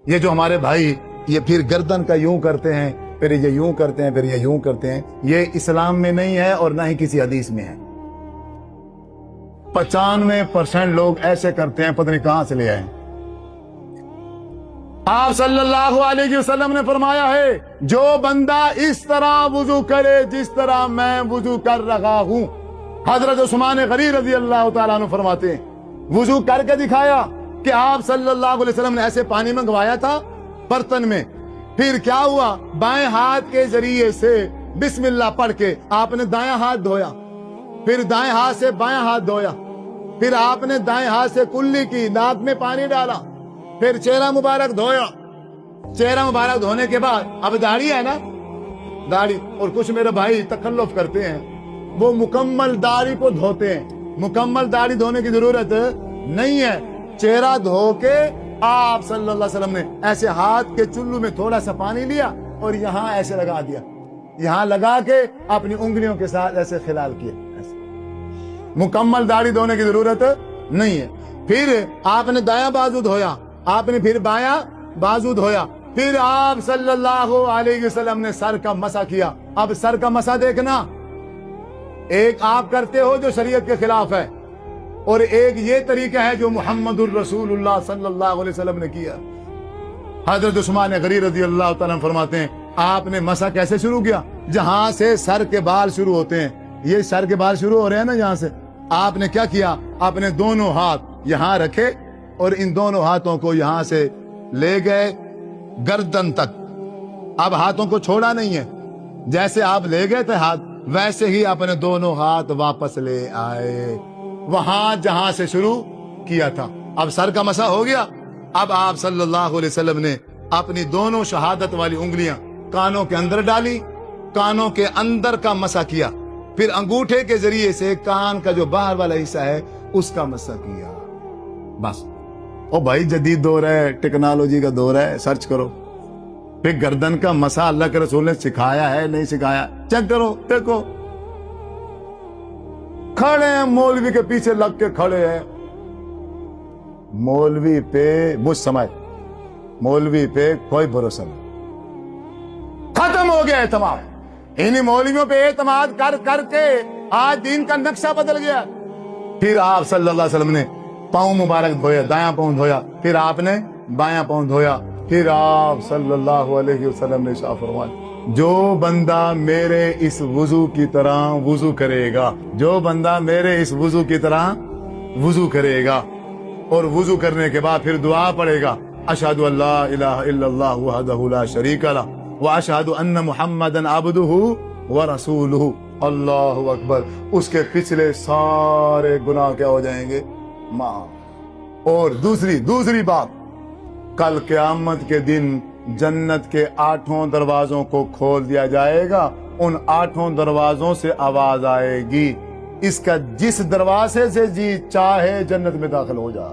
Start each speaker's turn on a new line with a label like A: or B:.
A: یہ جو ہمارے بھائی یہ پھر گردن کا یوں کرتے ہیں، پھر یہ یوں کرتے ہیں، پھر یہ یوں کرتے ہیں، یہ اسلام میں نہیں ہے اور نہ ہی کسی حدیث میں ہے۔ 95% لوگ ایسے کرتے ہیں، پتہ نہیں کہاں سے لے آئے۔ آپ صلی اللہ علیہ وسلم نے فرمایا ہے جو بندہ اس طرح وضو کرے جس طرح میں وضو کر رہا ہوں۔ حضرت عثمان غنی رضی اللہ تعالیٰ عنہ فرماتے ہیں وضو کر کے دکھایا کہ آپ صلی اللہ علیہ وسلم نے ایسے پانی منگوایا تھا برتن میں، پھر کیا ہوا، بائیں ہاتھ کے ذریعے سے بسم اللہ پڑھ کے آپ نے دائیں ہاتھ دھویا، پھر دائیں ہاتھ سے بائیں ہاتھ دھویا، پھر آپ نے دائیں ہاتھ سے کلی کی، ناک میں پانی ڈالا، پھر چہرہ مبارک دھویا۔ چہرہ مبارک دھونے کے بعد اب داڑھی ہے نا، داڑھی، اور کچھ میرے بھائی تکلف کرتے ہیں، وہ مکمل داڑھی کو دھوتے ہیں۔ مکمل داڑھی دھونے کی ضرورت نہیں ہے، چہرہ دھو کے آپ صلی اللہ علیہ وسلم نے ایسے ہاتھ کے چلو میں تھوڑا سا پانی لیا اور یہاں ایسے لگا دیا، یہاں لگا کے اپنی انگلیوں کے ساتھ ایسے خلال کیا، ایسے۔ مکمل داڑھی دھونے کی ضرورت نہیں ہے۔ پھر آپ نے دایاں بازو دھویا، آپ نے پھر بایاں بازو دھویا، پھر آپ صلی اللہ علیہ وسلم نے سر کا مسح کیا۔ اب سر کا مسح دیکھنا، ایک آپ کرتے ہو جو شریعت کے خلاف ہے، اور ایک یہ طریقہ ہے جو محمد الرسول اللہ صلی اللہ علیہ وسلم نے کیا۔ حضرت عثمان غنی رضی اللہ تعالیٰ عنہ فرماتے ہیں آپ نے مسح کیسے شروع کیا، جہاں سے سر کے بال شروع ہوتے ہیں، یہ سر کے بال شروع ہو رہے ہیں نا یہاں سے، آپ نے کیا کیا، اپنے دونوں ہاتھ یہاں رکھے اور ان دونوں ہاتھوں کو یہاں سے لے گئے گردن تک۔ اب ہاتھوں کو چھوڑا نہیں ہے، جیسے آپ لے گئے تھے ہاتھ ویسے ہی اپنے دونوں ہاتھ واپس لے آئے وہاں جہاں سے شروع کیا تھا۔ اب سر کا مسح ہو گیا۔ اب آپ صلی اللہ علیہ وسلم نے اپنی دونوں شہادت والی انگلیاں کانوں کے اندر ڈالی، کانوں کے اندر کا مسح کیا، پھر انگوٹھے کے ذریعے سے کان کا جو باہر والا حصہ ہے اس کا مسح کیا۔ بس او بھائی جدید دور ہے، ٹیکنالوجی کا دور ہے، سرچ کرو۔ پھر گردن کا مسح اللہ کے رسول نے سکھایا ہے نہیں سکھایا، چیک کرو، دیکھو۔ کھڑے ہیں مولوی کے پیچھے لگ کے کھڑے ہیں، مولوی پہ بش سمجھ، مولوی پہ کوئی بھروسہ نہیں، ختم ہو گیا اعتماد۔ انہی مولویوں پہ اعتماد کر کر کے آج دین کا نقشہ بدل گیا۔ پھر آپ صلی اللہ علیہ وسلم نے پاؤں مبارک دھویا، دایاں پاؤں دھویا، پھر آپ نے بایاں پاؤں دھویا، پھر آپ صلی اللہ علیہ وسلم نے ارشاد فرمایا جو بندہ میرے اس وضو کی طرح وضو کرے گا، جو بندہ میرے اس وضو کی طرح وضو کرے گا اور وضو کرنے کے بعد پھر دعا پڑھے گا اشہد ان لا الہ الا اللہ وحدہ لا شریک لہ واشہد ان محمدا عبدہ ورسولہ، اللہ اکبر، اس کے پچھلے سارے گناہ کیا ہو جائیں گے، معاف۔ اور دوسری بات، کل قیامت کے دن جنت کے 8 دروازوں کو کھول دیا جائے گا، ان 8 دروازوں سے آواز آئے گی اس کا جس دروازے سے جی چاہے جنت میں داخل ہو جا۔